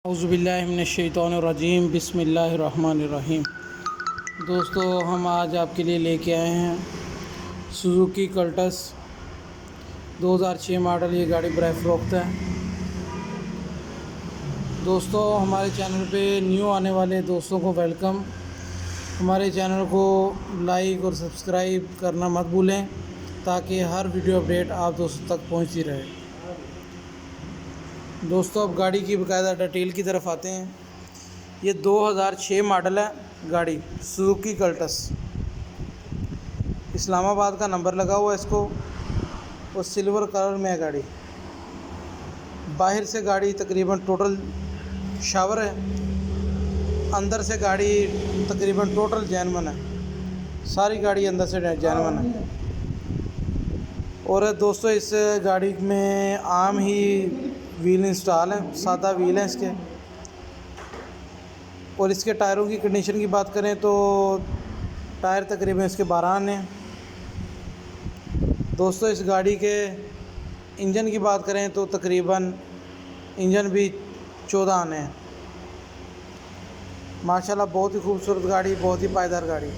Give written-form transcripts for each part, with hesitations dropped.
औज़ुबिल्लाहिमिनश्शैतानिर्रजीम बिस्मिल्लाहिर्रहमानिर्रहीम। दोस्तों, हम आज आपके लिए लेके आए हैं सुज़ुकी कल्टस 2006 मॉडल। ये गाड़ी बर्फ़ रोकता है। दोस्तों, हमारे चैनल पे न्यू आने वाले दोस्तों को वेलकम। हमारे चैनल को लाइक और सब्सक्राइब करना मत भूलें ताकि हर वीडियो अपडेट आप दोस्तों तक पहुंचती रहे। दोस्तों, अब गाड़ी की बाकायदा डिटेल की तरफ आते हैं। ये 2006 मॉडल है गाड़ी, सुज़ुकी कल्टस। इस्लामाबाद का नंबर लगा हुआ है इसको और सिल्वर कलर में है गाड़ी। बाहर से गाड़ी तकरीबन टोटल शावर है, अंदर से गाड़ी तकरीबन टोटल जैनवन है। सारी गाड़ी अंदर से जैनवन है। और दोस्तों, इस गाड़ी में आम ही व्हील इंस्टॉल है, सादा व्हील है इसके। और इसके टायरों की कंडीशन की बात करें तो टायर तकरीबन इसके 12 आने हैं। दोस्तों, इस गाड़ी के इंजन की बात करें तो तकरीबन इंजन भी 14 आने हैं। माशाल्लाह बहुत ही खूबसूरत गाड़ी, बहुत ही पायदार गाड़ी।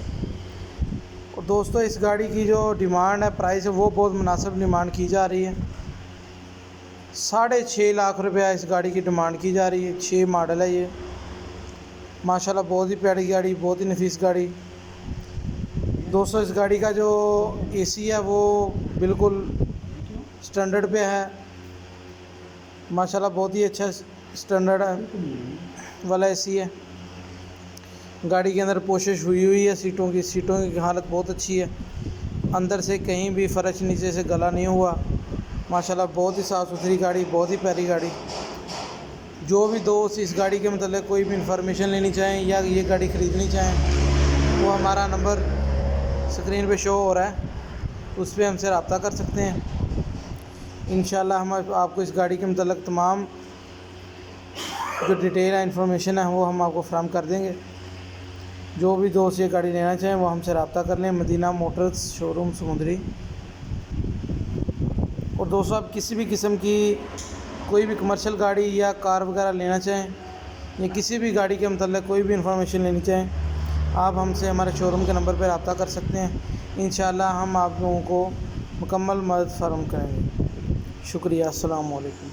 और दोस्तों, इस गाड़ी की जो डिमांड है, प्राइस है, वो बहुत मुनासिब डिमांड की जा रही है। 6.5 लाख रुपया इस गाड़ी की डिमांड की जा रही है। 6 मॉडल है ये। माशाल्लाह बहुत ही प्यारी गाड़ी, बहुत ही नफीस गाड़ी। दोस्तों, इस गाड़ी का जो एसी है वो बिल्कुल स्टैंडर्ड पे है। माशाल्लाह बहुत ही अच्छा स्टैंडर्ड वाला एसी है। गाड़ी के अंदर पोशिश हुई है सीटों की हालत बहुत अच्छी है। अंदर से कहीं भी फ़र्श नीचे से गला नहीं हुआ। माशाल्लाह बहुत ही साफ़ सुथरी गाड़ी, बहुत ही प्यारी गाड़ी। जो भी दोस्त इस गाड़ी के मतलब कोई भी इंफॉर्मेशन लेनी चाहें या ये गाड़ी ख़रीदनी चाहें, वो हमारा नंबर स्क्रीन पे शो हो रहा है, उस पर हमसे रब्ता कर सकते हैं। इंशाल्लाह हम आपको इस गाड़ी के मतलब तमाम जो डिटेल है, इंफॉर्मेशन है, वो हम आपको फराहम कर देंगे। जो भी दोस्त ये गाड़ी लेना चाहें वो हमसे रब्ता कर लें। मदीना मोटर्स शोरूम समुंदरी। और दोस्तों, आप किसी भी किस्म की कोई भी कमर्शियल गाड़ी या कार वगैरह लेना चाहें या किसी भी गाड़ी के मतलब कोई भी इंफॉर्मेशन लेनी चाहें, आप हमसे हमारे शोरूम के नंबर पर रब्ता कर सकते हैं। इंशाल्लाह हम आप लोगों को मुकम्मल मदद फराहम करेंगे। शुक्रिया। अस्सलाम वालेकुम।